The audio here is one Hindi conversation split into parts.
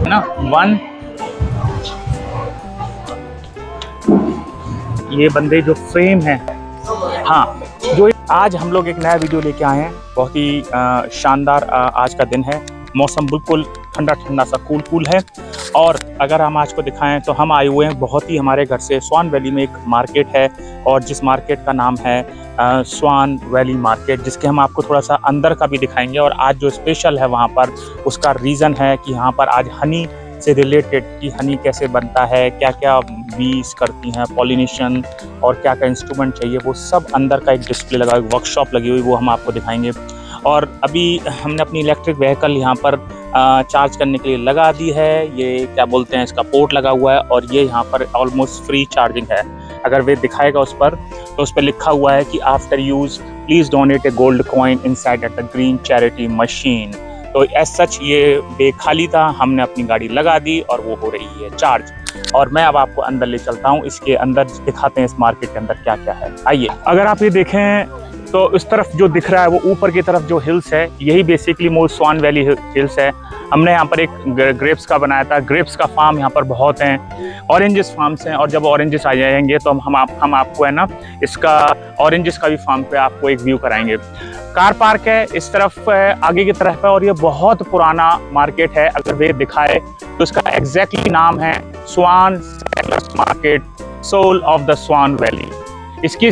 ना 1 ये बंदे जो फ्रेम है, हाँ, जो आज हम लोग एक नया वीडियो लेके आए हैं। बहुत ही शानदार आज का दिन है। मौसम बिल्कुल ठंडा ठंडा सा कूल है। और अगर हम आज को दिखाएं तो हम आए हुए हैं बहुत ही हमारे घर से स्वान वैली में एक मार्केट है, और जिस मार्केट का नाम है स्वान वैली मार्केट, जिसके हम आपको थोड़ा सा अंदर का भी दिखाएंगे। और आज जो स्पेशल है वहाँ पर, उसका रीज़न है कि यहाँ पर आज हनी से रिलेटेड कि हनी कैसे बनता है, क्या क्या बीज करती हैं, पॉलिनेशन, और क्या क्या इंस्ट्रूमेंट चाहिए, वो सब अंदर का एक डिस्प्ले लगा, एक वर्कशॉप लगी हुई, वो हम आपको दिखाएंगे। और अभी हमने अपनी इलेक्ट्रिक व्हीकल यहाँ पर चार्ज करने के लिए लगा दी है। ये क्या बोलते हैं, इसका पोर्ट लगा हुआ है, और ये यहाँ पर ऑलमोस्ट फ्री चार्जिंग है। अगर वे दिखाएगा उस पर, तो उस पर लिखा हुआ है कि after use please donate A gold coin inside at the green charity machine. तो एज सच ये बेखाली था, हमने अपनी गाड़ी लगा दी और वो हो रही है चार्ज। और मैं अब आपको अंदर ले चलता हूँ, इसके अंदर दिखाते हैं इस मार्केट के अंदर क्या क्या है। आइए, अगर आप ये देखें तो इस तरफ जो दिख रहा है वो ऊपर की तरफ जो हिल्स है, यही बेसिकली मोर स्वान वैली हिल्स है। हमने यहाँ पर एक ग्रेप्स का बनाया था। ग्रेप्स का फार्म यहाँ पर बहुत हैं, ऑरेंजेस फार्म्स हैं, और जब ऑरेंजेस आ जाएंगे तो हम आपको है ना इसका ऑरेंजेस का भी फार्म पे आपको एक व्यू कराएंगे। कार पार्क है इस तरफ आगे की तरफ है, और ये बहुत पुराना मार्केट है। अगर वे दिखाए तो इसका एग्जैक्टली नाम है Swan Settlers Market, soul of the Swan Valley. इसकी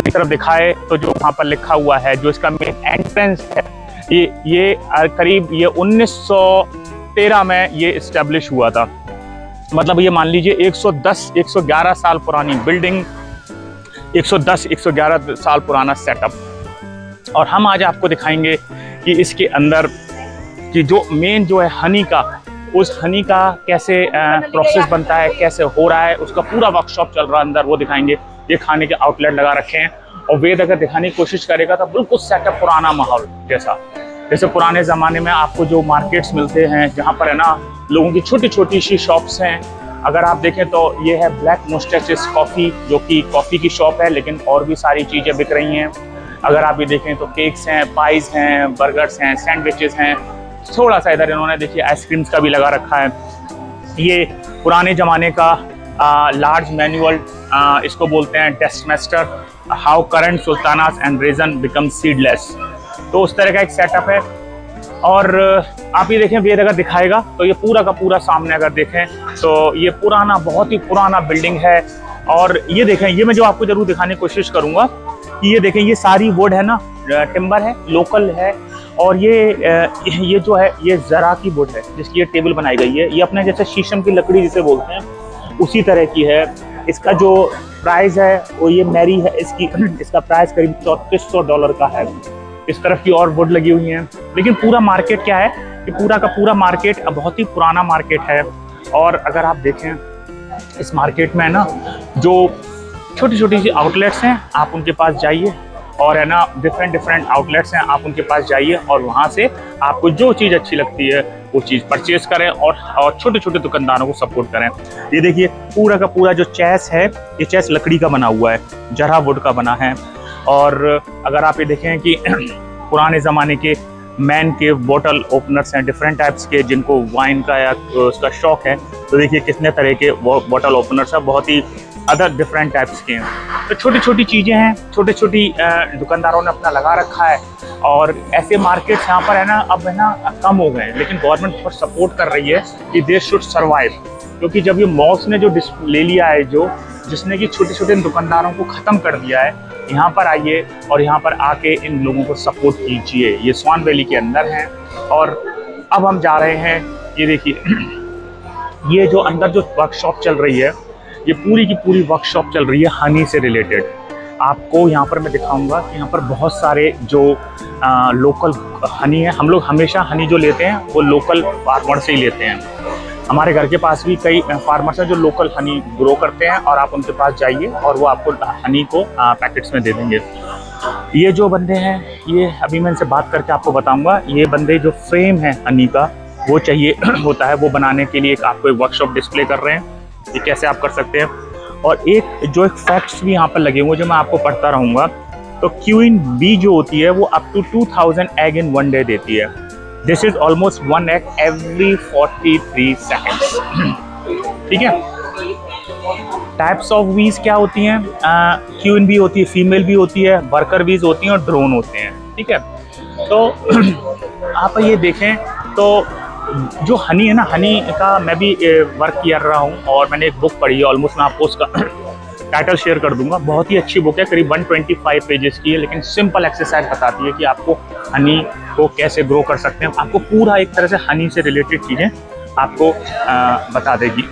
तरफ दिखाए तो जो वहाँ पर लिखा हुआ है, जो इसका मेन एंट्रेंस है, ये करीब ये 1913 में ये इस्टेब्लिश हुआ था। मतलब ये मान लीजिए 111 साल पुरानी बिल्डिंग, 111 साल पुराना सेटअप। और हम आज आपको दिखाएंगे कि इसके अंदर कि जो मेन जो है हनी का, उस हनी का कैसे प्रोसेस बनता है, कैसे हो रहा है, उसका पूरा वर्कशॉप चल रहा है अंदर, वो दिखाएंगे। ये खाने के आउटलेट लगा रखे हैं, और वेद अगर दिखाने की कोशिश करेगा तो बिल्कुल सेटअप पुराना माहौल जैसे पुराने ज़माने में आपको जो मार्केट्स मिलते हैं, जहाँ पर है ना लोगों की छोटी छोटी सी शॉप्स हैं। अगर आप देखें तो ये है ब्लैक मुस्टैचेस कॉफ़ी, जो कि कॉफ़ी की शॉप है, लेकिन और भी सारी चीज़ें बिक रही हैं। अगर आप ये देखें तो केक्स हैं, पाइज हैं, बर्गर्स हैं, सैंडविचेस हैं। थोड़ा सा इधर इन्होंने देखिए आइसक्रीम्स का भी लगा रखा है। ये पुराने ज़माने का लार्ज मैनुअल, इसको बोलते हैं टेस्टमेस्टर, how currants sultanas and raisins become seedless. तो उस तरह का एक सेटअप है। और आप ये देखें, वेद अगर दिखाएगा तो ये पूरा का पूरा सामने अगर देखें तो ये पुराना, बहुत ही पुराना बिल्डिंग है। और ये देखें, ये मैं जो आपको जरूर दिखाने की कोशिश करूँगा कि ये देखें, ये सारी वुड है ना, टिम्बर है, लोकल है। और ये जो है ये जरा की वुड है, जिसकी ये टेबल बनाई गई है। ये अपने जैसे शीशम की लकड़ी जिसे बोलते हैं, उसी तरह की है। इसका जो प्राइस है वो ये मैरी है, इसका प्राइस करीब $3400 का है। इस तरफ की और वुड लगी हुई हैं। लेकिन पूरा मार्केट क्या है कि पूरा का पूरा मार्केट बहुत ही पुराना मार्केट है। और अगर आप देखें इस मार्केट में है ना, जो छोटी छोटी सी आउटलेट्स हैं, आप उनके पास जाइए, और है ना डिफरेंट आउटलेट्स हैं, आप उनके पास जाइए, और वहाँ से आपको जो चीज़ अच्छी लगती है वो चीज़ परचेज़ करें, और छोटे छोटे दुकानदारों को सपोर्ट करें। ये देखिए पूरा का पूरा जो चेस है, ये चेस लकड़ी का बना हुआ है, जरा वुड का बना है। और अगर आप ये देखें कि पुराने ज़माने के मैन के बोतल ओपनर्स हैं, डिफरेंट टाइप्स के, जिनको वाइन का या उसका शौक है, तो देखिए कितने तरह के बोतल ओपनर्स हैं, बहुत ही अदर डिफरेंट टाइप्स के हैं। तो छोटी छोटी चीज़ें हैं, छोटी छोटी दुकानदारों ने अपना लगा रखा है। और ऐसे मार्केट्स यहाँ पर है ना अब है ना कम हो गए हैं, लेकिन गवर्नमेंट बहुत सपोर्ट कर रही है कि दे शुड सर्वाइव। क्योंकि जब ये मॉल्स ने जो ले लिया है, जिसने कि छोटे छोटे दुकानदारों को ख़त्म कर दिया है, यहाँ पर आइए और यहाँ पर आके इन लोगों को सपोर्ट कीजिए। ये स्वान वैली के अंदर हैं। और अब हम जा रहे हैं, ये देखिए ये जो अंदर जो वर्कशॉप चल रही है, ये पूरी की पूरी वर्कशॉप चल रही है हनी से रिलेटेड। आपको यहाँ पर मैं दिखाऊंगा कि यहाँ पर बहुत सारे जो लोकल हनी है, हम लोग हमेशा हनी जो लेते हैं वो लोकल फार्मर से ही लेते हैं। हमारे घर के पास भी कई फार्मर्स हैं जो लोकल हनी ग्रो करते हैं, और आप उनके पास जाइए और वो आपको हनी को पैकेट्स में दे देंगे। ये जो बंदे हैं, ये अभी मैं इनसे बात करके आपको बताऊंगा। ये बंदे जो फ्रेम है हनी का वो चाहिए होता है, वो बनाने के लिए आपको एक वर्कशॉप डिस्प्ले कर रहे हैं, ये कैसे आप कर सकते हैं। और एक जो एक फैक्ट्स भी यहाँ पर लगे हुए जो मैं आपको पढ़ता रहूँगा। तो क्वीन बी जो होती है वो up to 2000 egg in 1 day देती है। This is almost 1 egg every 43 seconds. ठीक है। टाइप्स ऑफ बीज क्या होती हैं? क्वीन बी होती है, फीमेल भी होती है, वर्कर बीज होती हैं और ड्रोन होते हैं। ठीक है। तो आप ये देखें तो जो हनी है ना, हनी का मैं भी वर्क कर रहा हूँ और मैंने एक बुक पढ़ी है, ऑलमोस्ट मैं आपको उसका टाइटल शेयर कर दूंगा। बहुत ही अच्छी बुक है, करीब 125 पेजेस की है, लेकिन सिंपल एक्सरसाइज बताती है कि आपको हनी को कैसे ग्रो कर सकते हैं। आपको पूरा एक तरह से हनी से रिलेटेड चीज़ें आपको बता देगी।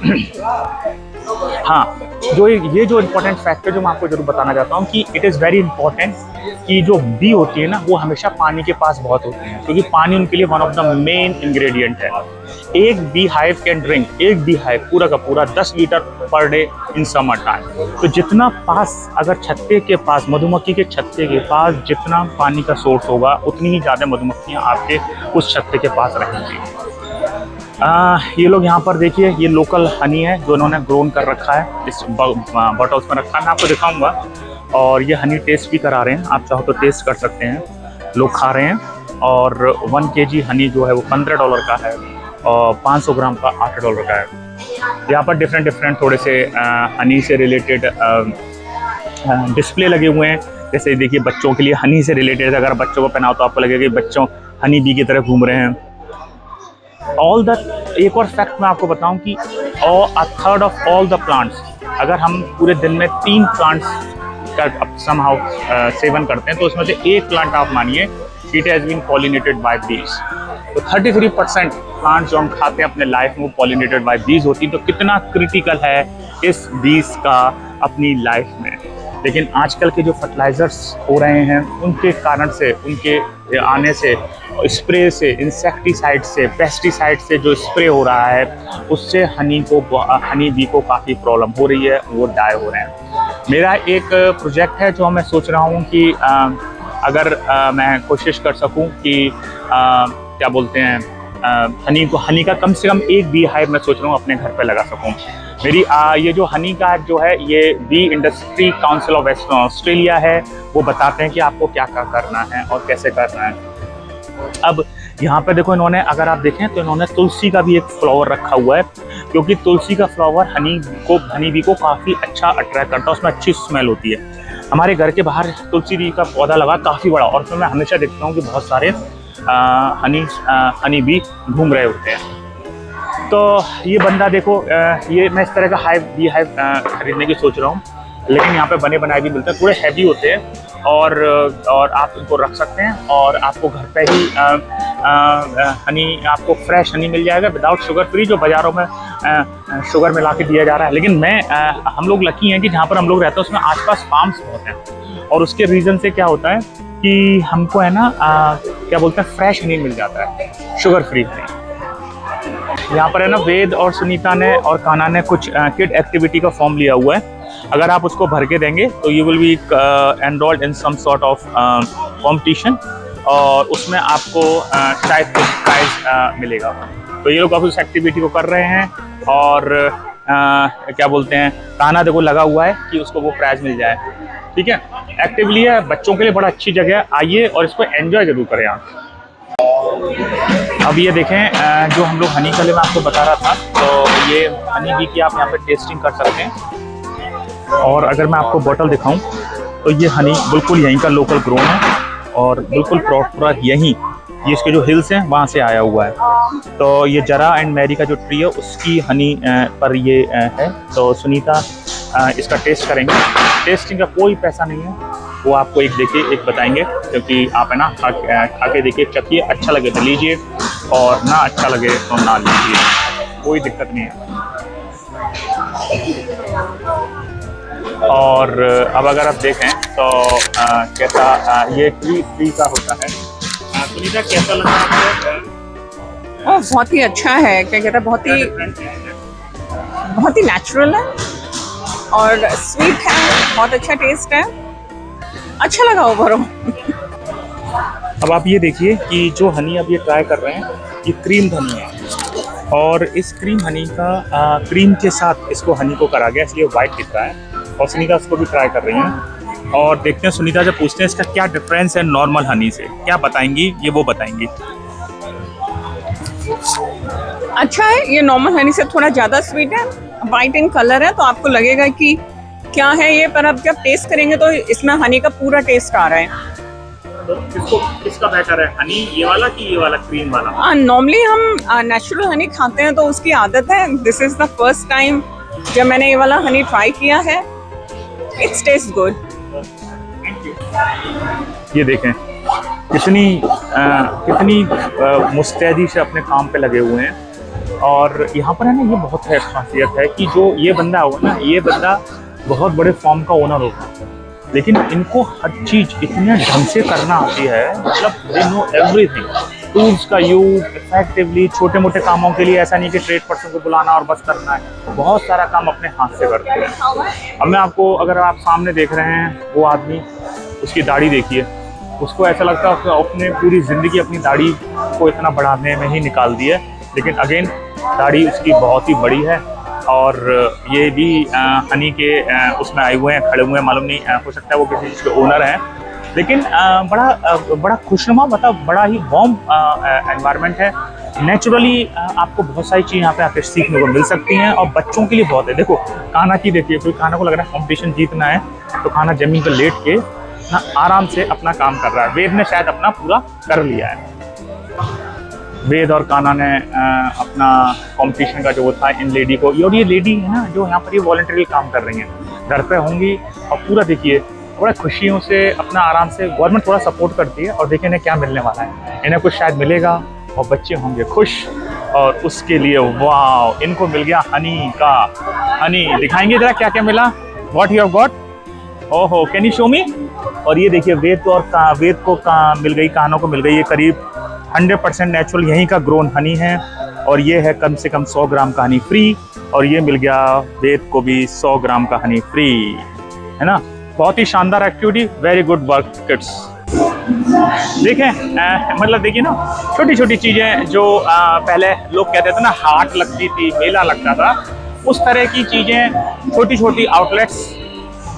हाँ, जो ये जो इम्पोर्टेंट फैक्टर जो मैं आपको जरूर बताना चाहता हूँ कि इट इज़ वेरी इंपॉर्टेंट कि जो बी होती है ना, वो हमेशा पानी के पास बहुत होती है, क्योंकि पानी उनके लिए one of the main ingredient है। एक बी हाइव कैन ड्रिंक, एक बी हाइव पूरा का पूरा 10 litre per day in summer time. तो जितना पास, अगर छत्ते के पास, मधुमक्खी के छत्ते के पास जितना पानी का सोर्स होगा, उतनी ही ज़्यादा मधुमक्खियाँ आपके उस छत्ते के पास रहेंगी। ये लोग यहाँ पर देखिए, ये लोकल हनी है जो इन्होंने ग्रोन कर रखा है, इस बॉटल्स में रखा है। मैं आपको दिखाऊंगा और ये हनी टेस्ट भी करा रहे हैं, आप चाहो तो टेस्ट कर सकते हैं। लोग खा रहे हैं और 1 kg हनी जो है वो $15 का है और 500 ग्राम का $8 का है। यहाँ पर डिफरेंट थोड़े से हनी से रिलेटेड डिस्प्ले लगे हुए हैं। जैसे देखिए बच्चों के लिए हनी से रिलेटेड, अगर बच्चों को पहनाओ तो आपको लगेगा कि बच्चों हनी बी की तरह घूम रहे हैं। एक और फैक्ट मैं आपको बताऊं कि 1/3 ऑफ ऑल द प्लांट्स, अगर हम पूरे दिन में 3 प्लांट्स का समहाउ सेवन करते हैं तो उसमें से एक प्लांट आप मानिए it has been pollinated by bees. तो 33% प्लांट जो हम खाते हैं अपने लाइफ में वो पॉलिनेटेड बाय बीज होती हैं। तो कितना क्रिटिकल है इस बीज का अपनी लाइफ में। लेकिन आजकल के जो फर्टिलाइज़र्स हो रहे हैं उनके कारण से, उनके आने से, स्प्रे से, इंसेक्टिसाइड से, पेस्टिसाइड से जो स्प्रे हो रहा है उससे हनी बी को काफ़ी प्रॉब्लम हो रही है, वो डाई हो रहे हैं। मेरा एक प्रोजेक्ट है जो मैं सोच रहा हूँ कि अगर मैं कोशिश कर सकूँ कि क्या बोलते हैं, हनी का कम से कम एक बी हाइव मैं सोच रहा हूँ अपने घर पे लगा सकूँ। मेरी ये जो हनी का जो है ये bee industry council of Western Australia है, वो बताते हैं कि आपको क्या क्या करना है और कैसे करना है। अब यहाँ पे देखो, इन्होंने, अगर आप देखें तो इन्होंने तुलसी का भी एक फ्लावर रखा हुआ है, क्योंकि तुलसी का फ्लावर हनी बी को काफ़ी अच्छा अट्रैक्ट करता है, उसमें अच्छी स्मेल होती है। हमारे घर के बाहर तुलसी बी का पौधा लगा काफ़ी बड़ा, और उसमें मैं हमेशा देखता हूँ कि बहुत सारे हनी बी घूम रहे होते हैं। तो ये बंदा देखो, ये मैं इस तरह का बी हाइव खरीदने की सोच रहा हूँ, लेकिन यहाँ पे बने बनाए भी मिलते हैं, थोड़े हैवी होते हैं और आप इनको रख सकते हैं और आपको घर पे ही हनी, आपको फ्रेश हनी मिल जाएगा विदाउट शुगर फ्री, जो बाज़ारों में शुगर मिला के दिया जा रहा है। लेकिन हम लोग लकी हैं कि जहाँ पर हम लोग रहते हैं उसमें आसपास फार्म्स बहुत हैं, और उसके रीज़न से क्या होता है कि हमको है ना क्या बोलते हैं, फ्रेश हनी मिल जाता है, शुगर फ्री हनी। यहाँ पर है ना वेद और सुनीता ने और कान्हा ने कुछ किड एक्टिविटी का फॉर्म लिया हुआ है। अगर आप उसको भर के देंगे तो you will be enrolled in some sort of competition, और उसमें आपको शायद कुछ प्राइज मिलेगा। तो ये लोग अब उस एक्टिविटी को कर रहे हैं, और क्या बोलते हैं, कान्हा देखो लगा हुआ है कि उसको वो प्राइज मिल जाए। ठीक है, एक्टिवली है, बच्चों के लिए बड़ा अच्छी जगह है, आइए और इसको एंजॉय जरूर करें आप। अब ये देखें जो हम लोग हनी के लिए मैं आपको बता रहा था, तो ये हनी बी की आप यहाँ पे टेस्टिंग कर सकते हैं। और अगर मैं आपको बोतल दिखाऊं तो ये हनी बिल्कुल यहीं का लोकल ग्रोन है, और बिल्कुल प्रॉपर यहीं, ये इसके जो हिल्स हैं वहाँ से आया हुआ है। तो ये जरा एंड मैरी का जो ट्री है उसकी हनी पर ये है। तो सुनीता इसका टेस्ट करेंगे, टेस्टिंग का कोई पैसा नहीं है, वो आपको एक देखिए एक बताएंगे, क्योंकि आप है ना खा के देखिए, चखिए, अच्छा लगे तो लीजिए और ना अच्छा लगे तो ना लीजिए, कोई दिक्कत नहीं है। और अब अगर आप देखें तो कैसा ये ट्री का होता है। सुनीता कैसा लगा आपको? बहुत ही अच्छा है, क्या कहता है, बहुत ही नेचुरल है और स्वीट है, बहुत अच्छा टेस्ट है, अच्छा लगा ओवरऑल। अब आप ये देखिए कि जो हनी अब ये ट्राई कर रहे हैं ये क्रीम हनी है, और इस क्रीम हनी का क्रीम के साथ इसको हनी को करा गया, इसलिए वाइट दिख रहा है। और सुनीता उसको भी ट्राई कर रही हैं, और देखते हैं सुनीता जब पूछते हैं इसका क्या डिफरेंस है नॉर्मल हनी से, क्या बताएंगी, ये वो बताएंगी। अच्छा है, ये नॉर्मल हनी से थोड़ा ज़्यादा स्वीट है, वाइट इन कलर है, तो आपको लगेगा कि क्या है ये, पर आप जब टेस्ट करेंगे तो इसमें हनी का पूरा टेस्ट आ रहा है। तो किसका बेटर है, हनी ये वाला कि ये वाला क्रीम वाला? नॉर्मली हम नेचुरल हनी खाते हैं तो उसकी आदत है। This is the first time जब मैंने ये वाला हनी ट्राई किया है। It's taste good. Thank you. ये देखें कितनी मुस्तैदी से अपने काम पे लगे हुए हैं। और यहाँ पर है ना, ये बहुत है खासियत है कि जो ये बंदा होगा ना, ये बंदा बहुत बड़े फॉर्म का ओनर होगा, लेकिन इनको हर चीज़ इतने ढंग से करना आती है। मतलब दे नो एवरीथिंग, टूल्स का यूज इफेक्टिवली। छोटे मोटे कामों के लिए ऐसा नहीं कि ट्रेड पर्सन को बुलाना और बस करना है, बहुत सारा काम अपने हाथ से करते हैं। अब मैं आपको, अगर आप सामने देख रहे हैं वो आदमी, उसकी दाढ़ी देखिए, उसको ऐसा लगता है कि अपने पूरी ज़िंदगी अपनी दाढ़ी को इतना बढ़ाने में ही निकाल दी है, लेकिन अगेन दाढ़ी उसकी बहुत ही बड़ी है। और ये भी हनी के उसमें आए हुए हैं, खड़े हुए हैं, मालूम नहीं हो सकता है वो किसी चीज़ के ओनर हैं, लेकिन बड़ा खुशनुमा, मतलब बड़ा ही वार्म एनवायरनमेंट है। नेचुरली आपको बहुत सारी चीज़ यहाँ पे आकर सीखने को मिल सकती हैं, और बच्चों के लिए बहुत है। देखो कान्हा की देखिए, कोई कान्हा को लग रहा है कंपटीशन जीतना है, तो कान्हा जमीन पर लेट के ना आराम से अपना काम कर रहा है। वेद ने शायद अपना पूरा कर लिया है। वेद और कान्हा ने अपना कंपटीशन का जो वो था इन लेडी को, और ये लेडी है ना जो यहाँ पर ये वॉलंटरी काम कर रही हैं, घर पे होंगी, और पूरा देखिए बड़ा खुशियों से अपना आराम से, गवर्नमेंट थोड़ा सपोर्ट करती है, और देखिए इन्हें क्या मिलने वाला है, इन्हें कुछ शायद मिलेगा और बच्चे होंगे खुश। और उसके लिए वाह, इनको मिल गया हनी का। हनी दिखाएंगे जरा क्या क्या मिला, व्हाट यू हैव गॉट। ओहो, कैन यू शो मी। और ये देखिए वेद को मिल गई, कान्हा को मिल गई, ये करीब 100% नेचुरल यहीं का ग्रोन हनी है, और ये है कम से कम 100 ग्राम का हनी फ्री, और ये मिल गया वेद को भी 100 ग्राम का हनी फ्री, है ना। बहुत ही शानदार activity, very good work kids. देखें मतलब देखिए ना, छोटी छोटी चीज़ें जो पहले लोग कहते थे ना हाट लगती थी, मेला लगता था, उस तरह की चीज़ें छोटी छोटी आउटलेट्स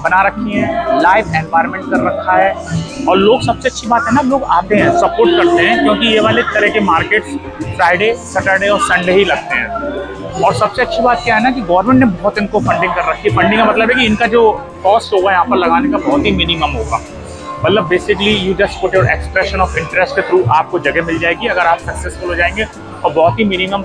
बना रखी हैं, लाइव एनवायरनमेंट कर रखा है। और लोग, सबसे अच्छी बात है ना, लोग आते हैं, सपोर्ट करते हैं, क्योंकि ये वाले तरह के मार्केट्स फ्राइडे, सैटरडे और संडे ही लगते हैं। और सबसे अच्छी बात क्या है ना कि गवर्नमेंट ने बहुत इनको फंडिंग कर रखी है। फंडिंग का मतलब है कि इनका जो कॉस्ट होगा यहाँ पर लगाने का बहुत ही मिनिमम होगा। मतलब basically you just put your expression of interest के थ्रू आपको जगह मिल जाएगी अगर आप सक्सेसफुल हो जाएंगे, और बहुत ही मिनिमम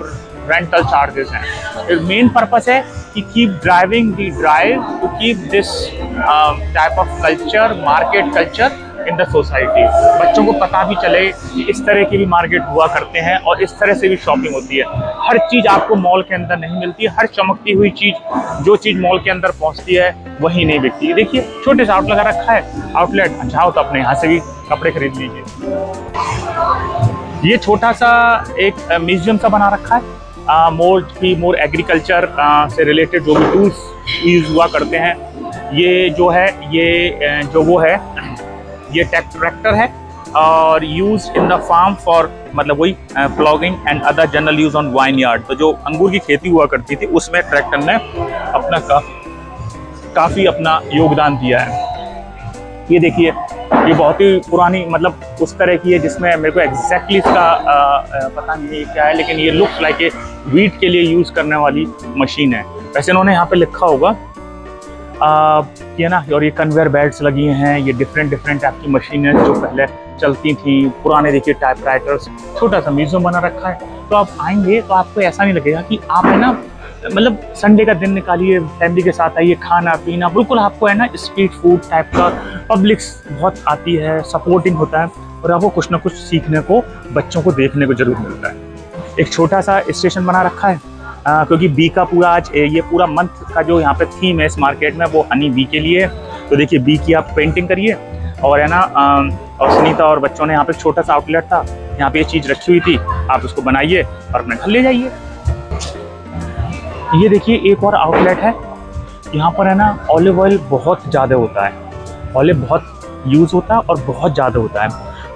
रेंटल चार्जेस हैं। मेन पर्पस है कि keep driving the drive to keep this type of culture, market culture in the society. बच्चों को पता भी चले कि इस तरह के भी मार्केट हुआ करते हैं, और इस तरह से भी शॉपिंग होती है। हर चीज़ आपको मॉल के अंदर नहीं मिलती है, हर चमकती हुई चीज़, जो चीज़ मॉल के अंदर पहुंचती है वही नहीं बिकती है। देखिए छोटे से आउटलेट लगा रखा है, आउटलेट जाओ तो अपने यहाँ से भी कपड़े खरीद लीजिए। ये छोटा सा एक म्यूजियम सा बना रखा है, मोर एग्रीकल्चर से रिलेटेड जो भी टूल्स यूज हुआ करते हैं। ये जो है, ये जो वो है, ये ट्रैक्टर है, और use in the farm for, मतलब वही ploughing and other general use on vineyard. तो जो अंगूर की खेती हुआ करती थी उसमें ट्रैक्टर ने अपना काफ़ी अपना योगदान दिया है। ये देखिए, ये बहुत ही पुरानी, मतलब उस तरह की है जिसमें मेरे को एग्जैक्टली इसका पता नहीं क्या है, लेकिन ये लुक्स लाइक ए वीट के लिए यूज़ करने वाली मशीन है। वैसे इन्होंने यहाँ पे लिखा होगा कि है ना, और ये कन्वेयर बेल्ट्स लगी हैं, ये डिफरेंट टाइप की मशीनें जो पहले चलती थी, पुराने देखिए टाइपराइटर्स। छोटा सा म्यूजियम बना रखा है, तो आप आएंगे तो आपको ऐसा नहीं लगेगा कि आप है ना, मतलब संडे का दिन निकालिए, फैमिली के साथ आइए, खाना पीना, बिल्कुल आपको है ना स्ट्रीट फूड टाइप का। पब्लिक्स बहुत आती है, सपोर्टिंग होता है, और आपको कुछ ना कुछ सीखने को, बच्चों को देखने को जरूर मिलता है। एक छोटा सा स्टेशन बना रखा है, क्योंकि बी का पूरा आज ये पूरा मंथ का जो यहाँ पे थीम है इस मार्केट में, वो हनी बी के लिए है। तो देखिए बी की आप पेंटिंग करिए, और है ना, और सुनीता और बच्चों ने यहाँ पे छोटा सा आउटलेट था, यहाँ पे ये चीज़ रखी हुई थी, आप उसको बनाइए और अपने घर ले जाइए। ये देखिए एक और आउटलेट है, यहाँ पर है ना ऑलिव ऑयल बहुत ज़्यादा होता है, ऑलिव बहुत यूज़ होता है और बहुत ज़्यादा होता है।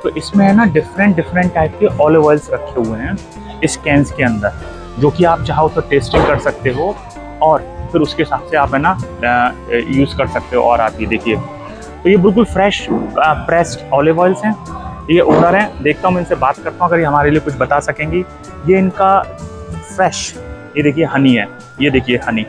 तो इसमें है ना डिफरेंट टाइप के ऑलिव ऑयल्स रखे हुए हैं इस कैंस के अंदर, जो कि आप चाहो तो टेस्टिंग कर सकते हो, और फिर उसके हिसाब से आप है ना यूज़ कर सकते हो। और आप ये देखिए, तो ये बिल्कुल फ्रेश प्रेस्ड ऑलिव ऑयल्स हैं, ये ओनर हैं, देखता हूँ मैं इनसे बात करता हूँ अगर ये हमारे लिए कुछ बता सकेंगी। ये इनका फ्रेश, ये देखिए हनी है, ये देखिए हनी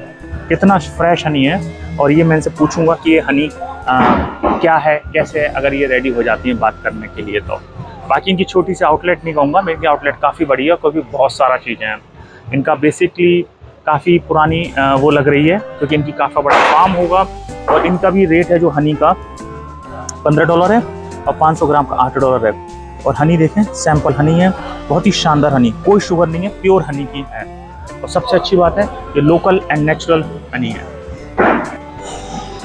कितना फ्रेश हनी है। और ये मैं इनसे पूछूंगा कि ये हनी क्या है, कैसे है, अगर ये रेडी हो जाती है बात करने के लिए तो। बाकी इनकी छोटी सी आउटलेट नहीं कहूँगा, मेरी आउटलेट काफ़ी बड़ी है क्योंकि बहुत सारा चीज़ें हैं। इनका बेसिकली काफ़ी पुरानी वो लग रही है क्योंकि इनकी काफ़ी बड़ा फार्म होगा। और इनका भी रेट है जो हनी का $15 है और 500 ग्राम का $8 है। और हनी देखें, सैंपल हनी है, बहुत ही शानदार हनी, कोई शुगर नहीं है, प्योर हनी की है। और सबसे अच्छी बात है ये लोकल एंड नेचुरल हनी है।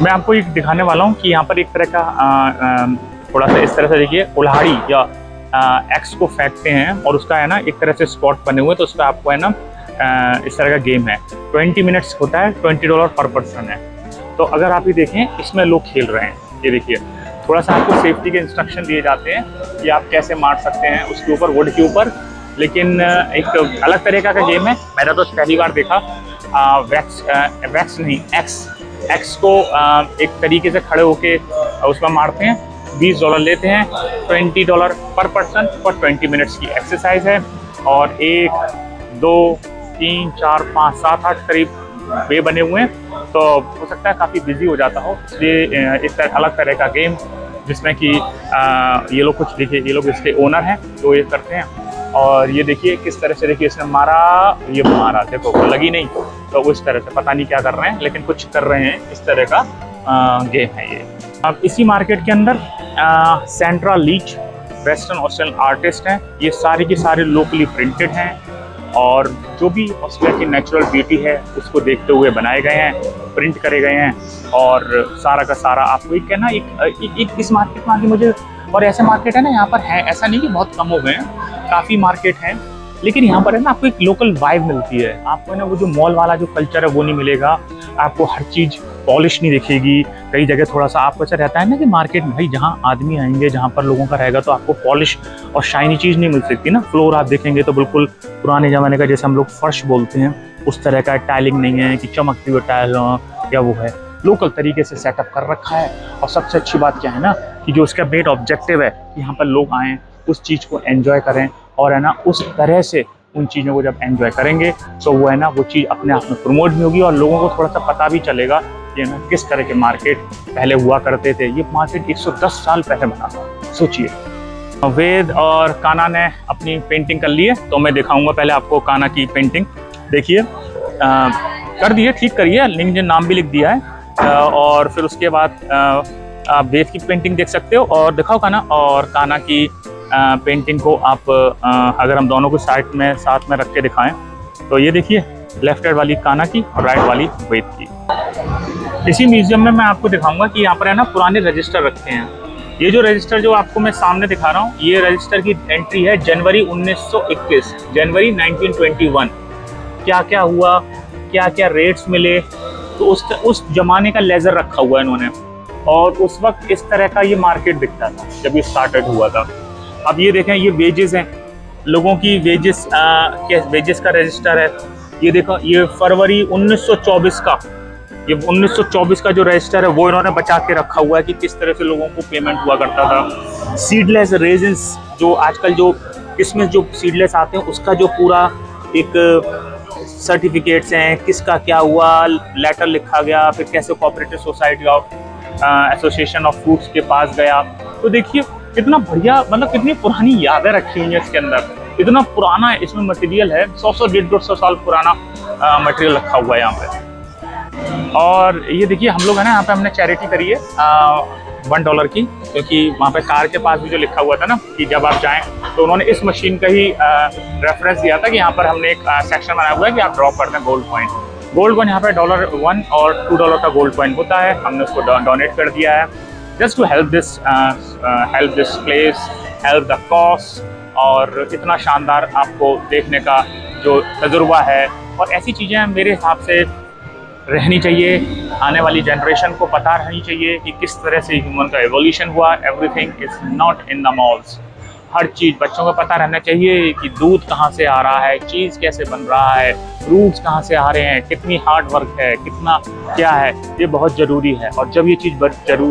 मैं आपको एक दिखाने वाला हूँ कि यहाँ पर एक तरह का थोड़ा सा इस तरह से देखिए कुल्हाड़ी या एक्स को फेंकते हैं और उसका है ना एक तरह से स्पॉट बने हुए, तो उस पर आपको है ना इस तरह का गेम है। 20 मिनट्स होता है, $20 पर पर्सन है। तो अगर आप ये देखें इसमें लोग खेल रहे हैं, ये देखिए थोड़ा सा आपको सेफ्टी के इंस्ट्रक्शन दिए जाते हैं कि आप कैसे मार सकते हैं उसके ऊपर, वुड के ऊपर। लेकिन एक अलग तरीका का गेम है, मैंने तो पहली बार देखा। वैक्स नहीं, एक्स को एक तरीके से खड़े होके उसमें मारते हैं, $20 लेते हैं, $20 पर पर्सन और 20 मिनट्स की एक्सरसाइज है। और 1 2 3 4 5 7 8 करीब वे बने हुए हैं, तो हो सकता है काफ़ी बिजी हो जाता हो, इसलिए इस तरह अलग तरह का गेम जिसमें कि ये लोग कुछ देखिए, ये लोग इसके ओनर हैं जो ये करते हैं। और ये देखिए किस तरह से, देखिए इसने मारा, ये मारा, देखो वो लगी नहीं, तो वो इस तरह से पता नहीं क्या कर रहे हैं लेकिन कुछ कर रहे हैं, इस तरह का गेम है ये। अब इसी मार्केट के अंदर सेंट्रा लीच वेस्टर्न ऑस्ट्रेलियन आर्टिस्ट हैं, ये सारे के सारे लोकली प्रिंटेड हैं और जो भी ऑस्ट्रेलिया की नेचुरल ब्यूटी है उसको देखते हुए बनाए गए हैं, प्रिंट करे गए हैं। और सारा का सारा आपको एक है ना एक इस मार्केट में आगे मुझे, और ऐसे मार्केट है ना यहाँ पर है, ऐसा नहीं कि बहुत कम हो गए हैं, काफ़ी मार्केट हैं, लेकिन यहाँ पर है ना आपको एक लोकल वाइब मिलती है। आपको है ना वो जो मॉल वाला जो कल्चर है वो नहीं मिलेगा, आपको हर चीज़ पॉलिश नहीं दिखेगी। कई जगह थोड़ा सा आपको ऐसा रहता है ना कि मार्केट में भाई जहाँ आदमी आएंगे, जहाँ पर लोगों का रहेगा, तो आपको पॉलिश और शाइनी चीज़ नहीं मिल सकती ना। फ्लोर आप देखेंगे तो बिल्कुल पुराने ज़माने का, जैसे हम लोग फर्श बोलते हैं, उस तरह का टाइलिंग नहीं है कि चमकती हुई टाइल या वो है, लोकल तरीके से सेटअप कर रखा है। और सबसे अच्छी बात क्या है ना कि जो उसका मेन ऑब्जेक्टिव है कि यहाँ पर लोग आएँ, उस चीज़ को एंजॉय करें और है ना उस तरह से उन चीज़ों को जब एंजॉय करेंगे तो वो है ना वो चीज़ अपने आप में प्रमोट भी होगी और लोगों को थोड़ा सा पता भी चलेगा कि ना किस तरह के मार्केट पहले हुआ करते थे। ये मार्केट 110 साल पहले बना था, सोचिए। वेद और काना ने अपनी पेंटिंग कर ली है, तो मैं दिखाऊंगा पहले आपको काना की पेंटिंग। देखिए कर दिए, ठीक करिए, लिंक ने नाम भी लिख दिया है। और फिर उसके बाद आप वेद की पेंटिंग देख सकते हो और दिखाओ काना, और काना की पेंटिंग को आप अगर हम दोनों को साथ में रख के दिखाएं तो ये देखिए लेफ्ट हैंड वाली काना की और राइट वाली वेद की। इसी म्यूजियम में मैं आपको दिखाऊंगा कि यहाँ पर है ना पुराने रजिस्टर रखे हैं। ये जो रजिस्टर जो आपको मैं सामने दिखा रहा हूँ, ये रजिस्टर की एंट्री है जनवरी 1921, जनवरी 1921। क्या क्या हुआ, क्या क्या रेट्स मिले, तो उस जमाने का लेजर रखा हुआ है इन्होंने। और उस वक्त इस तरह का ये मार्केट दिखता था जब ये स्टार्टेड हुआ था। अब ये देखें, ये वेजेस हैं, लोगों की वेजेस का रजिस्टर है। ये देखो, ये फरवरी 1924 का, ये 1924 का जो रजिस्टर है वो इन्होंने बचा के रखा हुआ है कि किस तरह से लोगों को पेमेंट हुआ करता था। सीडलेस रेजिन्स, जो आजकल जो इसमें जो सीडलेस आते हैं उसका जो पूरा एक सर्टिफिकेट्स हैं, किसका क्या हुआ, लेटर लिखा गया, फिर कैसे cooperative society of association of fruits के पास गया। तो देखिए कितना बढ़िया, मतलब कितनी पुरानी यादें रखी हुई हैं इसके अंदर, इतना पुराना इसमें मटेरियल है, 100-150 साल पुराना मटेरियल रखा हुआ है यहाँ पे। और ये देखिए हम लोग है ना यहाँ पे हमने चैरिटी करी है $1 की, क्योंकि वहाँ पे कार के पास भी जो लिखा हुआ था ना कि जब आप जाएं, तो उन्होंने इस मशीन का ही रेफरेंस दिया था कि यहाँ पर हमने एक सेक्शन बनाया हुआ है कि आप ड्रॉप करते हैं गोल्ड कॉइन। गोल्ड कॉइन यहाँ पे $1 और $2 का गोल्ड कॉइन होता है, हमने उसको डोनेट कर दिया है just to help this place, help the cause. और इतना शानदार आपको देखने का जो तजुर्बा है, और ऐसी चीज़ें मेरे हिसाब से रहनी चाहिए, आने वाली जनरेशन को पता रहनी चाहिए कि किस तरह से ह्यूमन का एवोल्यूशन हुआ। Everything is not in the malls. हर चीज़ बच्चों को पता रहना चाहिए कि दूध कहाँ से आ रहा है, चीज़ कैसे बन रहा है, फ्रूट्स कहाँ से आ रहे हैं, कितनी हार्ड वर्क है, कितना क्या है, ये बहुत ज़रूरी है। और जब ये चीज़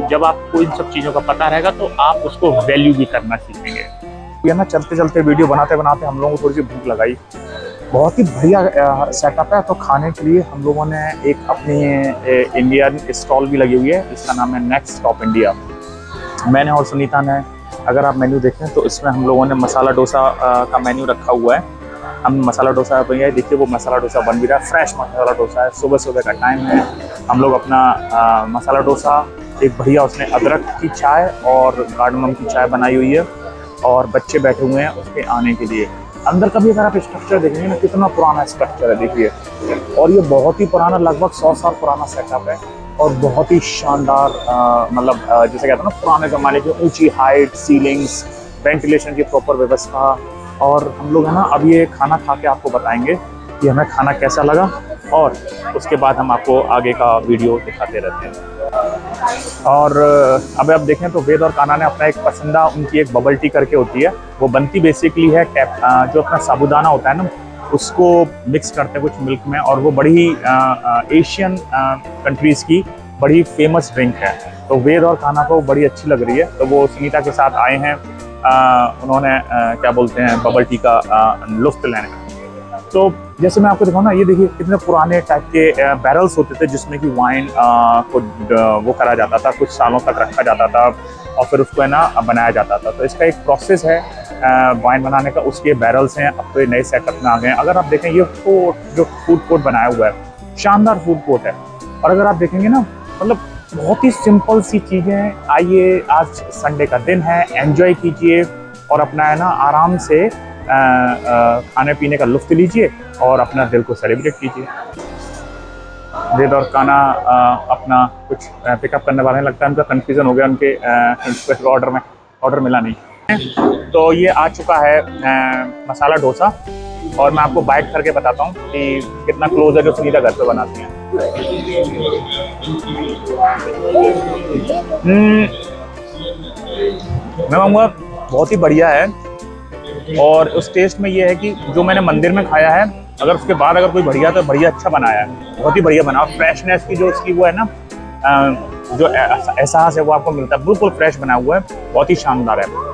जब आपको इन सब चीज़ों का पता रहेगा तो आप उसको वैल्यू भी करना सीखेंगे। ये ना चलते चलते वीडियो बनाते बनाते हम लोगों को थोड़ी सी भूख लगाई। बहुत ही बढ़िया सेटअप है। तो खाने के लिए हम लोगों ने एक अपनी इंडियन स्टॉल भी लगी हुई है, इसका नाम है नेक्स्ट स्टॉप इंडिया। मैंने और सुनीता ने, अगर आप मेन्यू देखें तो इसमें हम लोगों ने मसाला डोसा का मेन्यू रखा हुआ है। हम मसाला डोसा भैया देखिए, वो मसाला डोसा बन भी रहा है, फ्रेश मसाला डोसा है। सुबह सुबह का टाइम है, हम लोग अपना मसाला डोसा, एक बढ़िया उसने अदरक की चाय और कार्डमम की चाय बनाई हुई है, और बच्चे बैठे हुए हैं उसके आने के लिए। अंदर का भी अगर आप स्ट्रक्चर देखेंगे ना, कितना पुराना स्ट्रक्चर है देखिए, और ये बहुत ही पुराना, लगभग 100 साल पुराना सेटअप है, और बहुत ही शानदार मतलब जैसे कहते हैं ना पुराने ज़माने की ऊंची हाइट, सीलिंग्स, वेंटिलेशन की प्रॉपर व्यवस्था। और हम लोग है ना अब ये खाना खा के आपको बताएंगे कि हमें खाना कैसा लगा, और उसके बाद हम आपको आगे का वीडियो दिखाते रहते हैं। और अब आप देखें तो वेद और कान्हा ने अपना एक पसंदा, उनकी एक बबल टी करके होती है, वो बनती बेसिकली है जो अपना साबूदाना होता है ना, उसको मिक्स करते हैं कुछ मिल्क में, और वो बड़ी ही एशियन कंट्रीज़ की बड़ी फेमस ड्रिंक है। तो वेद और कान्हा को बड़ी अच्छी लग रही है, तो वो सुनीता के साथ आए हैं, उन्होंने क्या बोलते हैं बबल टी का लुत्फ़ लेने। तो जैसे मैं आपको दिखाऊँ ना, ये देखिए कितने पुराने टाइप के बैरल्स होते थे जिसमें कि वाइन को वो करा जाता था, कुछ सालों तक रखा जाता था, और फिर उसको है ना बनाया जाता था। तो इसका एक प्रोसेस है वाइन बनाने का, उसके बैरल्स हैं। अब तो ये नए सेटअप में आ गए हैं। अगर आप देखें ये जो फूड कोर्ट बनाया हुआ है, शानदार फूड कोर्ट है। और अगर आप देखेंगे ना, मतलब बहुत ही सिंपल सी चीज़ें हैं। आइए, आज संडे का दिन है, एंजॉय कीजिए और अपना है ना आराम से खाने पीने का लुत्फ़ लीजिए और अपना दिल को सेलिब्रेट कीजिए। वेद और कान्हा अपना कुछ पिकअप करने वाले हैं, लगता है उनका कन्फ्यूज़न हो गया, उनके ऑर्डर मिला नहीं। तो ये आ चुका है मसाला डोसा, और मैं आपको बाइट करके बताता हूँ कि कितना क्लोज है जो सुनीता घर पे बनाती हैं। मैं कहूँगा बहुत ही बढ़िया है, और उस टेस्ट में ये है कि जो मैंने मंदिर में खाया है, अगर उसके बाद अगर कोई बढ़िया तो बढ़िया अच्छा बनाया है, बहुत ही बढ़िया बना। और फ्रेशनेस की जो इसकी वो है ना, जो एहसास है वो आपको मिलता है, बिल्कुल फ्रेश बना हुआ है, बहुत ही शानदार है।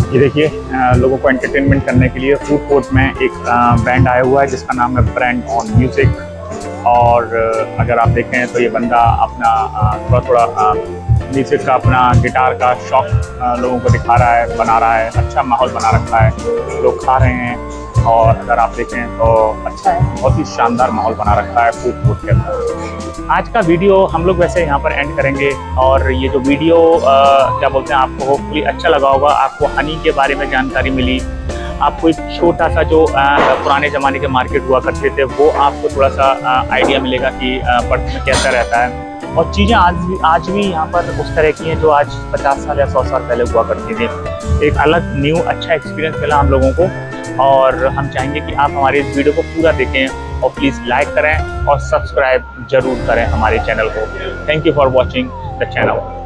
ये देखिए लोगों को एंटरटेनमेंट करने के लिए फूड कोर्ट में एक बैंड आया हुआ है जिसका नाम है ब्रांड ऑन म्यूजिक। और अगर आप देखें तो ये बंदा अपना थोड़ा म्यूजिक का, अपना गिटार का शौक लोगों को दिखा रहा है, बना रहा है। अच्छा माहौल बना रखा है, लोग खा रहे हैं, और अगर आप देखें तो अच्छा है, बहुत ही शानदार माहौल बना रखा है फूड कोर्ट के अंदर। आज का वीडियो हम लोग वैसे यहाँ पर एंड करेंगे, और ये जो वीडियो क्या बोलते हैं, आपको होपफुली अच्छा लगा होगा। आपको हनी के बारे में जानकारी मिली, आपको एक छोटा सा जो पुराने ज़माने के मार्केट हुआ करते थे वो आपको थोड़ा सा आइडिया मिलेगा कि पर्थ में कैसा रहता है। और चीज़ें आज भी यहाँ पर उस तरह की हैं जो आज 50 साल या 100 साल पहले हुआ करती थी। एक अलग न्यू अच्छा एक्सपीरियंस मिला हम लोगों को, और हम चाहेंगे कि आप हमारे इस वीडियो को पूरा देखें और प्लीज़ लाइक करें और सब्सक्राइब जरूर करें हमारे चैनल को। Thank you for watching the channel.